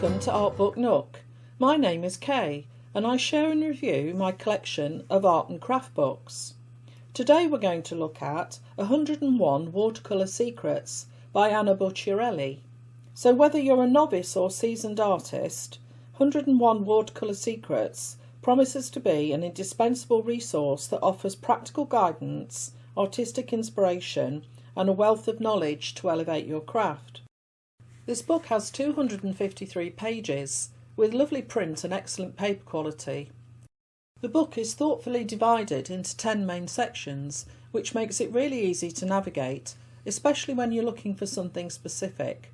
Welcome to Art Book Nook. My name is Kay and I share and review my collection of art and craft books. Today we're going to look at 101 Watercolour Secrets by Anna Bucciarelli. So whether you're a novice or seasoned artist, 101 Watercolour Secrets promises to be an indispensable resource that offers practical guidance, artistic inspiration and a wealth of knowledge to elevate your craft. This book has 253 pages, with lovely print and excellent paper quality. The book is thoughtfully divided into 10 main sections, which makes it really easy to navigate, especially when you're looking for something specific.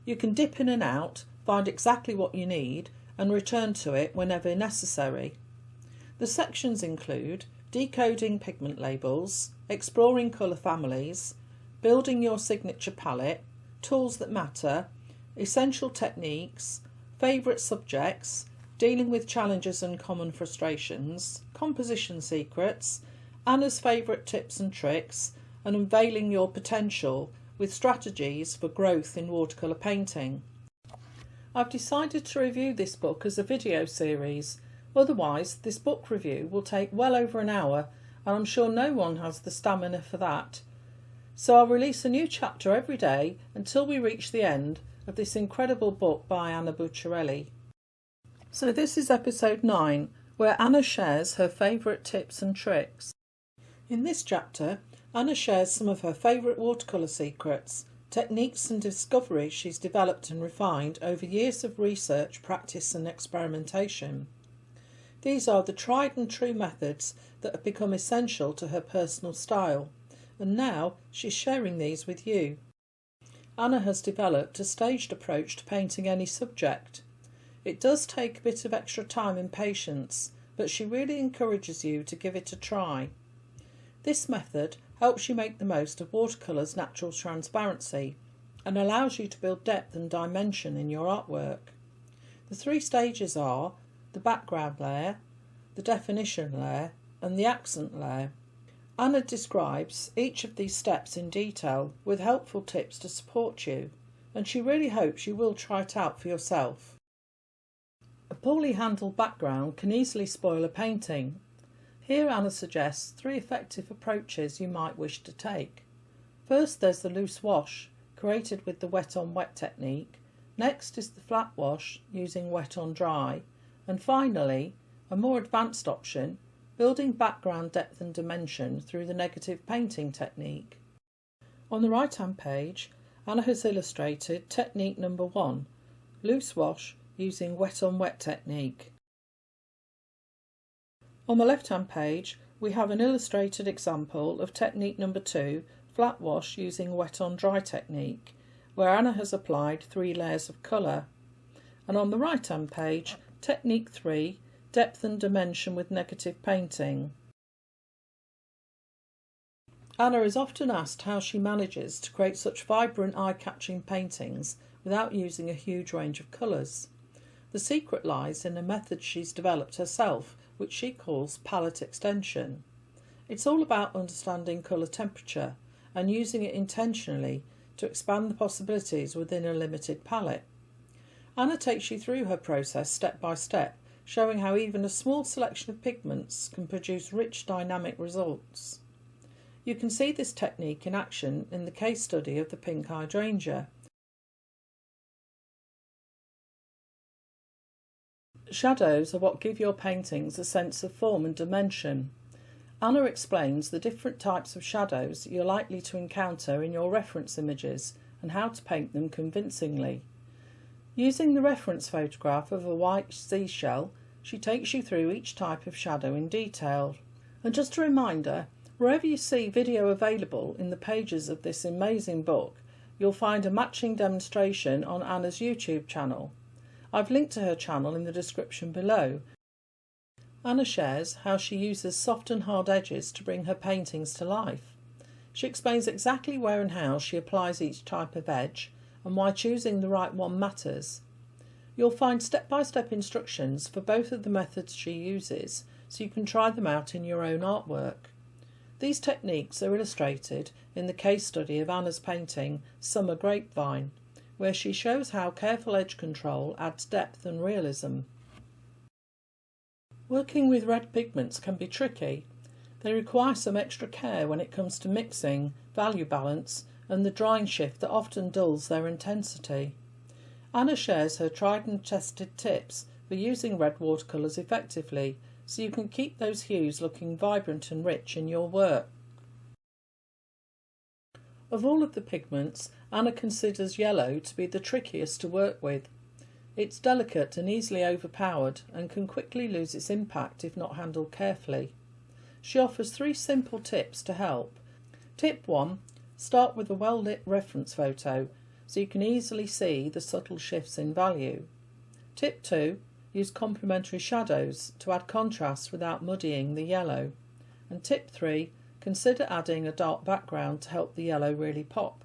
You can dip in and out, find exactly what you need, and return to it whenever necessary. The sections include decoding pigment labels, exploring colour families, building your signature palette, tools that matter, essential techniques, favourite subjects, dealing with challenges and common frustrations, composition secrets, Anna's favourite tips and tricks, and unveiling your potential with strategies for growth in watercolour painting. I've decided to review this book as a video series, otherwise this book review will take well over an hour and I'm sure no one has the stamina for that. So I'll release a new chapter every day until we reach the end of this incredible book by Anna Bucciarelli. So this is episode 9, where Anna shares her favourite tips and tricks. In this chapter, Anna shares some of her favourite watercolour secrets, techniques and discoveries she's developed and refined over years of research, practice and experimentation. These are the tried and true methods that have become essential to her personal style, and now she's sharing these with you. Anna has developed a staged approach to painting any subject. It does take a bit of extra time and patience, but she really encourages you to give it a try. This method helps you make the most of watercolour's natural transparency and allows you to build depth and dimension in your artwork. The 3 stages are the background layer, the definition layer and the accent layer. Anna describes each of these steps in detail with helpful tips to support you, and she really hopes you will try it out for yourself. A poorly handled background can easily spoil a painting. Here Anna suggests 3 effective approaches you might wish to take. First there's the loose wash, created with the wet on wet technique. Next is the flat wash, using wet on dry. And finally, a more advanced option, building background depth and dimension through the negative painting technique. On the right hand page, Anna has illustrated technique number 1, loose wash using wet on wet technique. On the left hand page we have an illustrated example of technique number 2, flat wash using wet on dry technique, where Anna has applied 3 layers of colour. And on the right hand page, technique 3, depth and dimension with negative painting. Anna is often asked how she manages to create such vibrant, eye-catching paintings without using a huge range of colours. The secret lies in a method she's developed herself, which she calls palette extension. It's all about understanding colour temperature and using it intentionally to expand the possibilities within a limited palette. Anna takes you through her process step by step, showing how even a small selection of pigments can produce rich dynamic results. You can see this technique in action in the case study of the pink hydrangea. Shadows are what give your paintings a sense of form and dimension. Anna explains the different types of shadows you're likely to encounter in your reference images and how to paint them convincingly. Using the reference photograph of a white seashell, she takes you through each type of shadow in detail. And just a reminder, wherever you see video available in the pages of this amazing book, you'll find a matching demonstration on Anna's YouTube channel. I've linked to her channel in the description below. Anna shares how she uses soft and hard edges to bring her paintings to life. She explains exactly where and how she applies each type of edge and why choosing the right one matters. You'll find step-by-step instructions for both of the methods she uses, so you can try them out in your own artwork. These techniques are illustrated in the case study of Anna's painting Summer Grapevine, where she shows how careful edge control adds depth and realism. Working with red pigments can be tricky. They require some extra care when it comes to mixing, value balance, and the drying shift that often dulls their intensity. Anna shares her tried and tested tips for using red watercolours effectively, so you can keep those hues looking vibrant and rich in your work. Of all of the pigments, Anna considers yellow to be the trickiest to work with. It's delicate and easily overpowered and can quickly lose its impact if not handled carefully. She offers 3 simple tips to help. Tip 1. Start with a well-lit reference photo so you can easily see the subtle shifts in value. Tip 2. Use complementary shadows to add contrast without muddying the yellow. And tip 3. Consider adding a dark background to help the yellow really pop.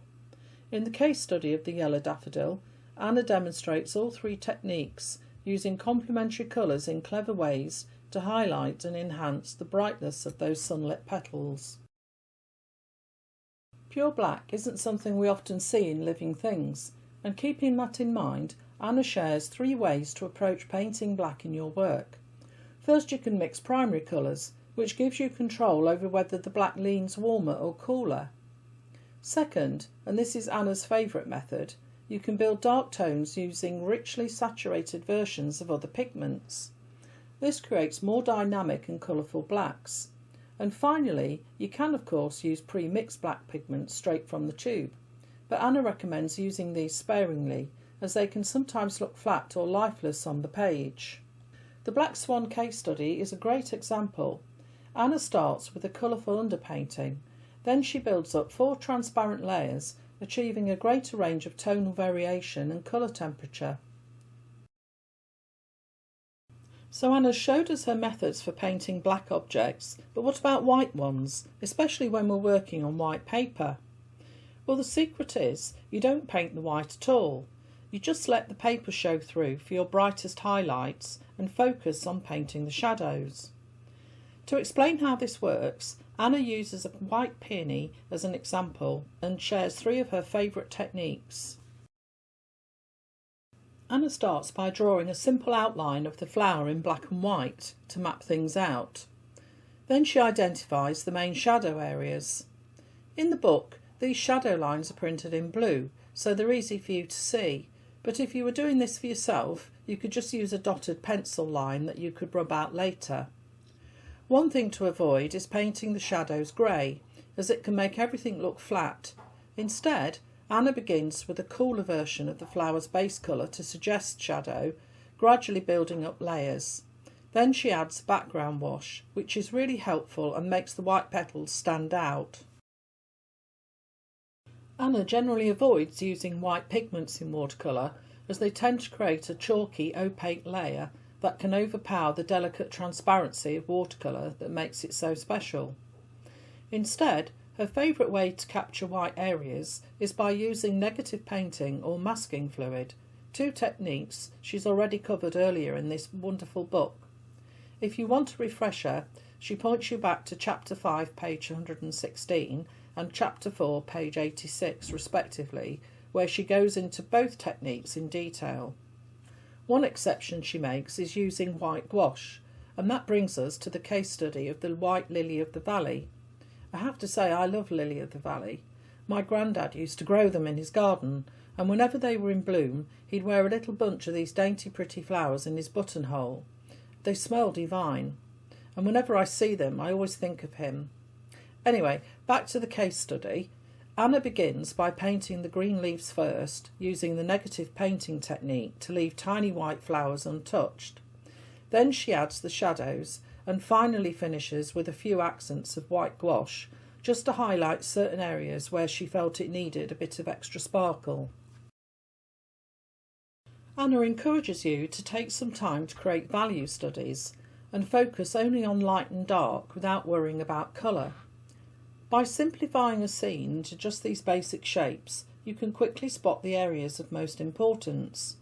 In the case study of the yellow daffodil, Anna demonstrates all 3 techniques using complementary colours in clever ways to highlight and enhance the brightness of those sunlit petals. Pure black isn't something we often see in living things, and keeping that in mind, Anna shares 3 ways to approach painting black in your work. First, you can mix primary colours, which gives you control over whether the black leans warmer or cooler. Second, and this is Anna's favourite method, you can build dark tones using richly saturated versions of other pigments. This creates more dynamic and colourful blacks. And finally, you can of course use pre-mixed black pigments straight from the tube, but Anna recommends using these sparingly, as they can sometimes look flat or lifeless on the page. The Black Swan case study is a great example. Anna starts with a colourful underpainting, then she builds up 4 transparent layers, achieving a greater range of tonal variation and colour temperature. So Anna showed us her methods for painting black objects, but what about white ones, especially when we're working on white paper? Well, the secret is you don't paint the white at all. You just let the paper show through for your brightest highlights and focus on painting the shadows. To explain how this works, Anna uses a white peony as an example and shares 3 of her favourite techniques. Anna starts by drawing a simple outline of the flower in black and white to map things out. Then she identifies the main shadow areas. In the book, these shadow lines are printed in blue, so they're easy for you to see, but if you were doing this for yourself, you could just use a dotted pencil line that you could rub out later. One thing to avoid is painting the shadows grey, as it can make everything look flat. Instead, Anna begins with a cooler version of the flower's base colour to suggest shadow, gradually building up layers. Then she adds background wash, which is really helpful and makes the white petals stand out. Anna generally avoids using white pigments in watercolour, as they tend to create a chalky, opaque layer that can overpower the delicate transparency of watercolour that makes it so special. Instead, her favourite way to capture white areas is by using negative painting or masking fluid, 2 techniques she's already covered earlier in this wonderful book. If you want a refresher, she points you back to Chapter 5, page 116 and Chapter 4, page 86 respectively, where she goes into both techniques in detail. One exception she makes is using white gouache, and that brings us to the case study of the white lily of the valley. I have to say I love lily of the valley. My granddad used to grow them in his garden, and whenever they were in bloom he'd wear a little bunch of these dainty pretty flowers in his buttonhole. They smell divine, and whenever I see them I always think of him. Anyway, back to the case study. Anna begins by painting the green leaves first, using the negative painting technique to leave tiny white flowers untouched. Then she adds the shadows and finally finishes with a few accents of white gouache, just to highlight certain areas where she felt it needed a bit of extra sparkle. Anna encourages you to take some time to create value studies and focus only on light and dark without worrying about colour. By simplifying a scene into just these basic shapes, you can quickly spot the areas of most importance.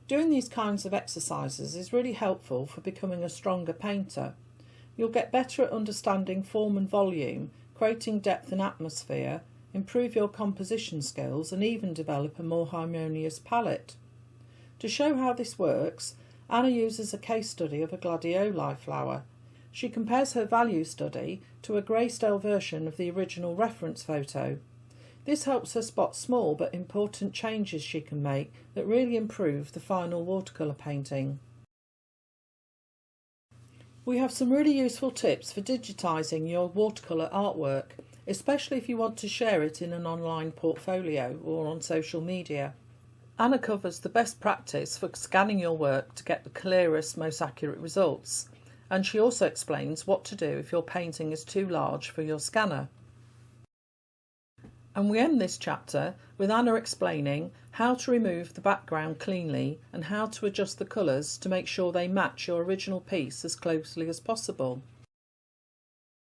Doing these kinds of exercises is really helpful for becoming a stronger painter. You'll get better at understanding form and volume, creating depth and atmosphere, improve your composition skills and even develop a more harmonious palette. To show how this works, Anna uses a case study of a gladioli flower. She compares her value study to a grayscale version of the original reference photo. This helps her spot small but important changes she can make that really improve the final watercolour painting. We have some really useful tips for digitising your watercolour artwork, especially if you want to share it in an online portfolio or on social media. Anna covers the best practice for scanning your work to get the clearest, most accurate results, and she also explains what to do if your painting is too large for your scanner. And we end this chapter with Anna explaining how to remove the background cleanly and how to adjust the colours to make sure they match your original piece as closely as possible.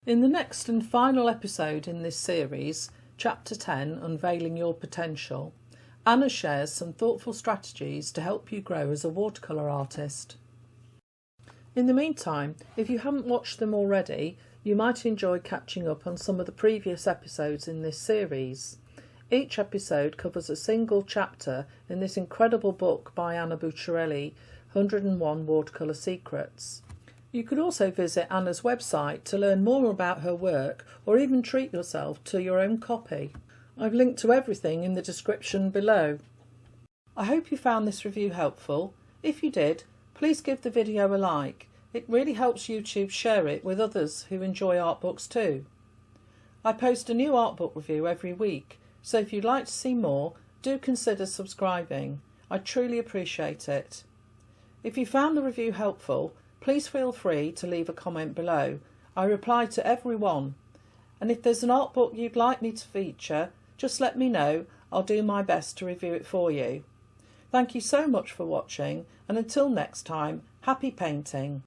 In the next and final episode in this series, Chapter 10, Unveiling Your Potential, Anna shares some thoughtful strategies to help you grow as a watercolour artist. In the meantime, if you haven't watched them already, you might enjoy catching up on some of the previous episodes in this series. Each episode covers a single chapter in this incredible book by Anna Bucciarelli, 101 Watercolour Secrets. You could also visit Anna's website to learn more about her work or even treat yourself to your own copy. I've linked to everything in the description below. I hope you found this review helpful. If you did, please give the video a like. It really helps YouTube share it with others who enjoy art books too. I post a new art book review every week, so if you'd like to see more, do consider subscribing. I truly appreciate it. If you found the review helpful, please feel free to leave a comment below. I reply to everyone. And if there's an art book you'd like me to feature, just let me know. I'll do my best to review it for you. Thank you so much for watching, and until next time, happy painting.